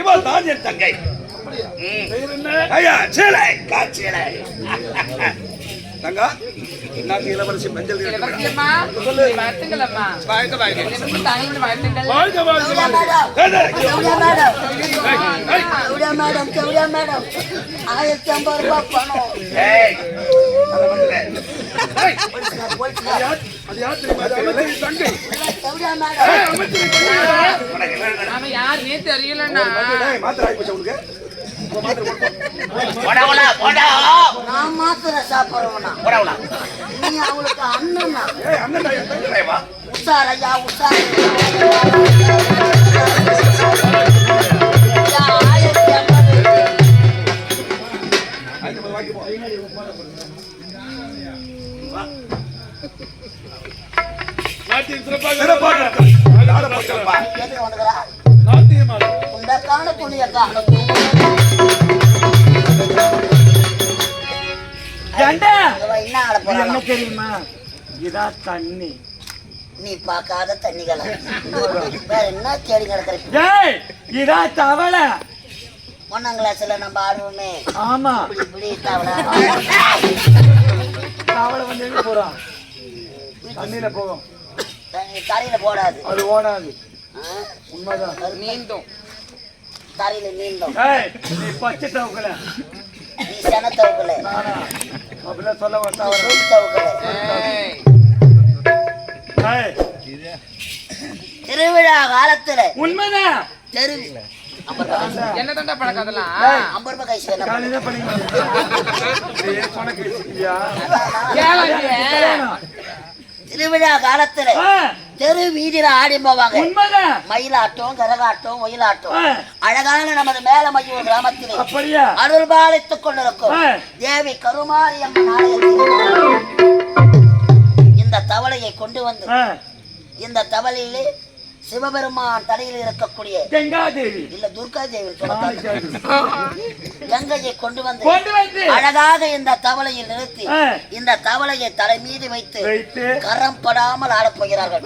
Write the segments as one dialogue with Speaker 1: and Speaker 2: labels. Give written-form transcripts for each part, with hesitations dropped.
Speaker 1: இவள் தான் என் தங்கை. ஐயா சேலை காட்சியலை தங்கா நாங்க இளவரசி மஞ்சள்
Speaker 2: யாருன்னே தெரியலண்ணா.
Speaker 3: நான் மாத்திர சாப்பிடுறவனா நீ அவளுக்கு அண்ணனா? உஷார் ஐயா உஷார். காண துணிய காண
Speaker 4: என்ன தெரியுமா? இதான் தண்ணி.
Speaker 3: நீ பார்க்காத தண்ணிகள வேற என்ன தேடி கிடக்குற?
Speaker 4: இதான் தவளை.
Speaker 3: 1ஆம் கிளாஸ்ல நம்ம ஆடுவோமே.
Speaker 4: ஆமா
Speaker 3: இப்படி தவளை.
Speaker 4: தவளை வந்து எங்க போறோம்? தண்ணியில போகும்.
Speaker 3: தரையில போடாது.
Speaker 4: அது ஓடாது. உண்மைதான்.
Speaker 3: நீந்தும். தரையில நீந்தும்.
Speaker 4: நீ பச்சை தவக்கல.
Speaker 3: நீ சன தவக்கல.
Speaker 4: அப்படிலாம் சொல்ல மாட்டா.
Speaker 3: திருவிழா காலத்துல
Speaker 4: உண்மைதான்.
Speaker 3: தெருவில்
Speaker 2: என்ன தண்டா பழக்கம் அதெல்லாம்?
Speaker 3: 50 ரூபாய் கைசி திருவிழா காலத்துல தெரு வீதியில ஆடி போவாங்க. மயிலாட்டம், கரகாட்டம், ஒயிலாட்டம். அழகான நமது மேலமயூர் கிராமத்தில் அருள்பாலித்துக் கொண்டிருக்கும் தேவி கருமாரியம்மன் ஆலயத்தில் இந்த தவளையை கொண்டு வந்து இந்த தவளையிலே சிவபெருமான் தலையில் இருக்கக்கூடிய
Speaker 4: கங்காதேவி
Speaker 3: இல்ல துர்காதேவி கங்கையை கொண்டு வந்து அழகாக இந்த தவளையில் நிறுத்தி இந்த தவளையை தலை மீது வைத்து கரம் படாமல் ஆடப் போகிறார்கள்.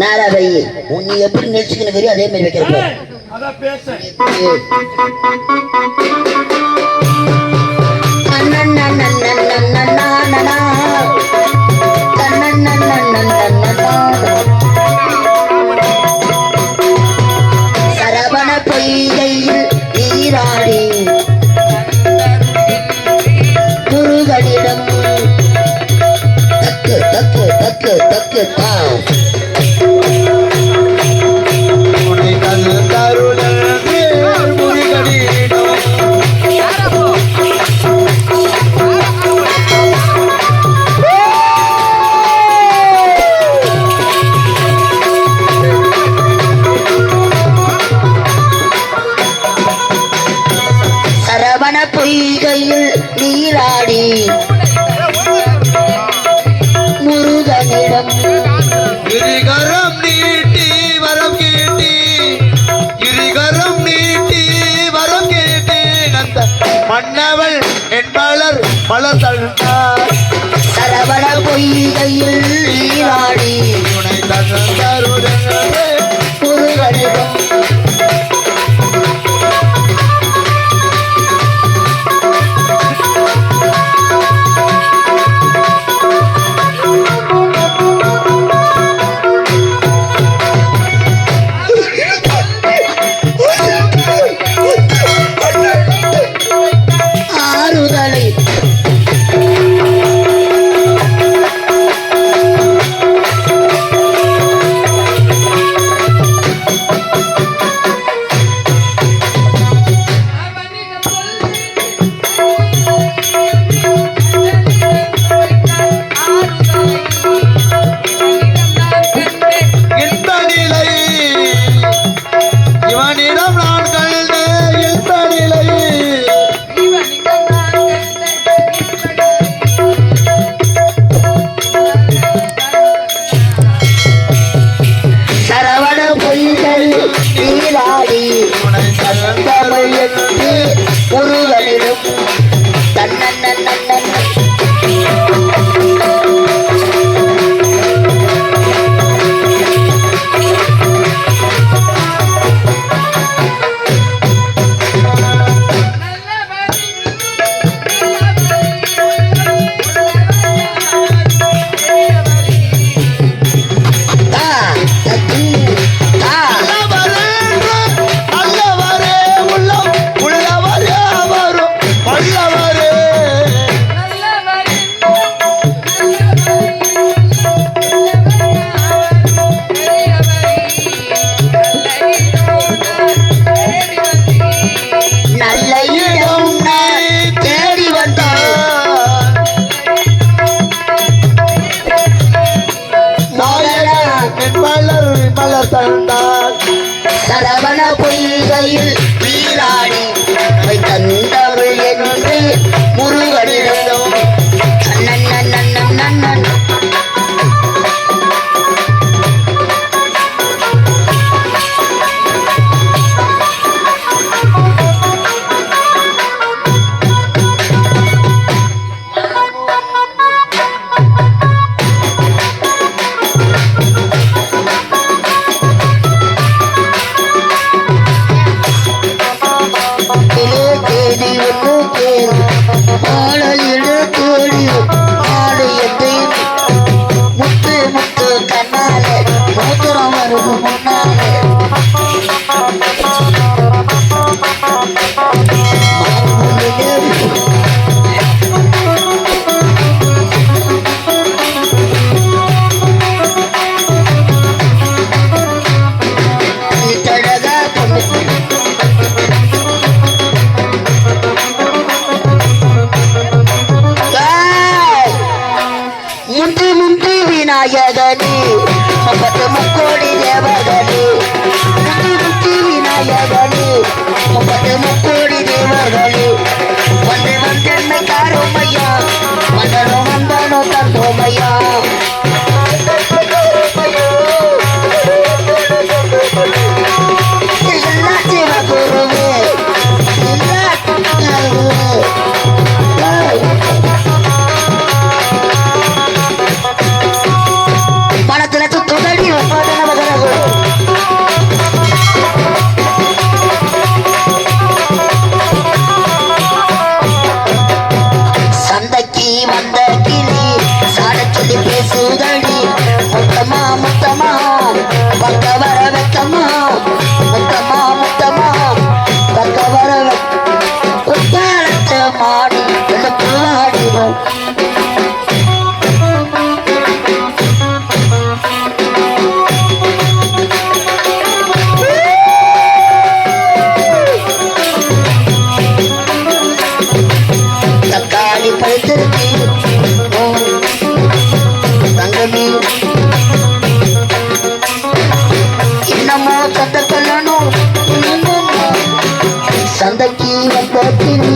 Speaker 3: நாராவை நீ எப்படி நினைச்சுக்கணும் அதே மாதிரி வைக்கிறப்ப சரவண பொய்கையில் நீராடி முருகனிடம் தக்கு தக்கு தக்கு தக்கு தான் சரவண பொய்கையில் நீராடி முருகனிடம்
Speaker 5: கிரிகரம் நீட்டி வரம் கேட்டி கிரிகரம் நீட்டி வரம் கேட்டி நந்த மன்னவள் என்பளர் மலர் தழுந்தார்
Speaker 3: சரவண பொய்கையில் நீராடி
Speaker 5: துணை தந்தருடனே
Speaker 3: முருகனிடம் ஆறுதலை
Speaker 5: தந்தார்
Speaker 3: சரவண பொய்கையில் நீராடி அவை தந்தவள் என்று முருகனிடம் நன்னன் முத்து முத்து கண்ணாலே மோதிரம் வருது முன்னாலே விநாயகனே முப்பத்து முக்கோடி தேவர்களே முத்தி விநாயகனே முப்பத்து முக்கோடி தேவர்களே வந்து வந்தென்னை காரோமையா வந்தனோ வந்தனோ தந்தோமையா எல்லா சிவகுருவே எல்லா மனத்துல துதடி சந்தைக்கு வந்த கிளி சாட சொல்லி பேசுதடி முத்தமா முத்தமா பக்க வர வைக்கமா முத்தமா முத்தமா பக்க வர உத்தாலத்த மாடி புள்ளாடிவோம் என்னமோ சத்த கல்லணும் சந்தைக்கு வந்த கிளி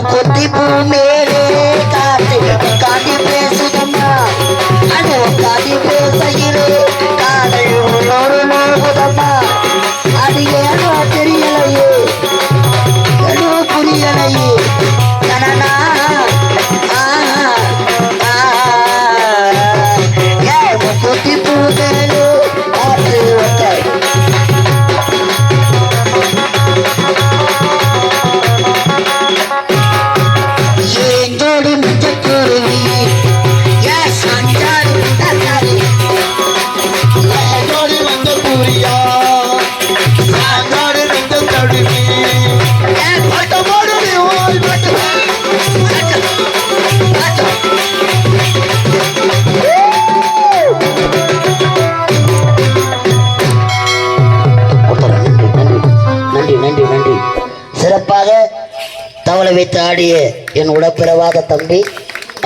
Speaker 3: கொத்தி பூ மேலே காத்து காதி பேசுதம்மா அது காதி பேசையிலே காதல் ஒரு நோகுதம்மா அது ஏனோ தெரியலையே ஏனோ புரியலையே கனனா கொத்தி பூ மேலே காத்து வந்த ஏஞ்சோடி முச்சக்குருவி சஞ்சாரி
Speaker 5: சாந்தாடி வந்த பூரியா சாந்தாடி வந்த தடுவி பட்டமாடு ஓய்
Speaker 3: நன்றி நன்றி நன்றி. சிறப்பாக தவளை வைத்து ஆடிய என் உடப்பிறவாத தம்பி,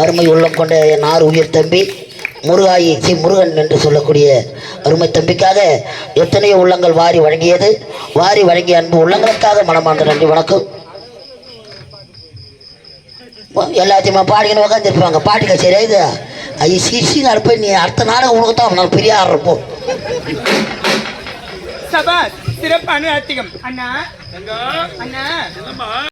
Speaker 3: அருமை உள்ளம் கொண்ட என் ஆறு உயிர் தம்பி முருகாயி சி முருகன் என்று சொல்லக்கூடிய அருமை தம்பிக்காக எத்தனையோ உள்ளங்கள் வாரி வழங்கியது. வாரி வழங்கிய அன்பு உள்ளங்களுக்காக மனமார்ந்த நன்றி வணக்கம். எல்லாத்தையுமா பாடிக்கணும் உட்காந்துருப்பாங்க. பாட்டு கச்சேரி இது ஐயோ சிசி நடப்ப நீ அடுத்த நாடகம் உனக்கு தான் அவனால் பெரிய ஆள் இருப்போம்.
Speaker 2: சபாஸ் சிறப்பான ஆத்திகம் அண்ணா அண்ணா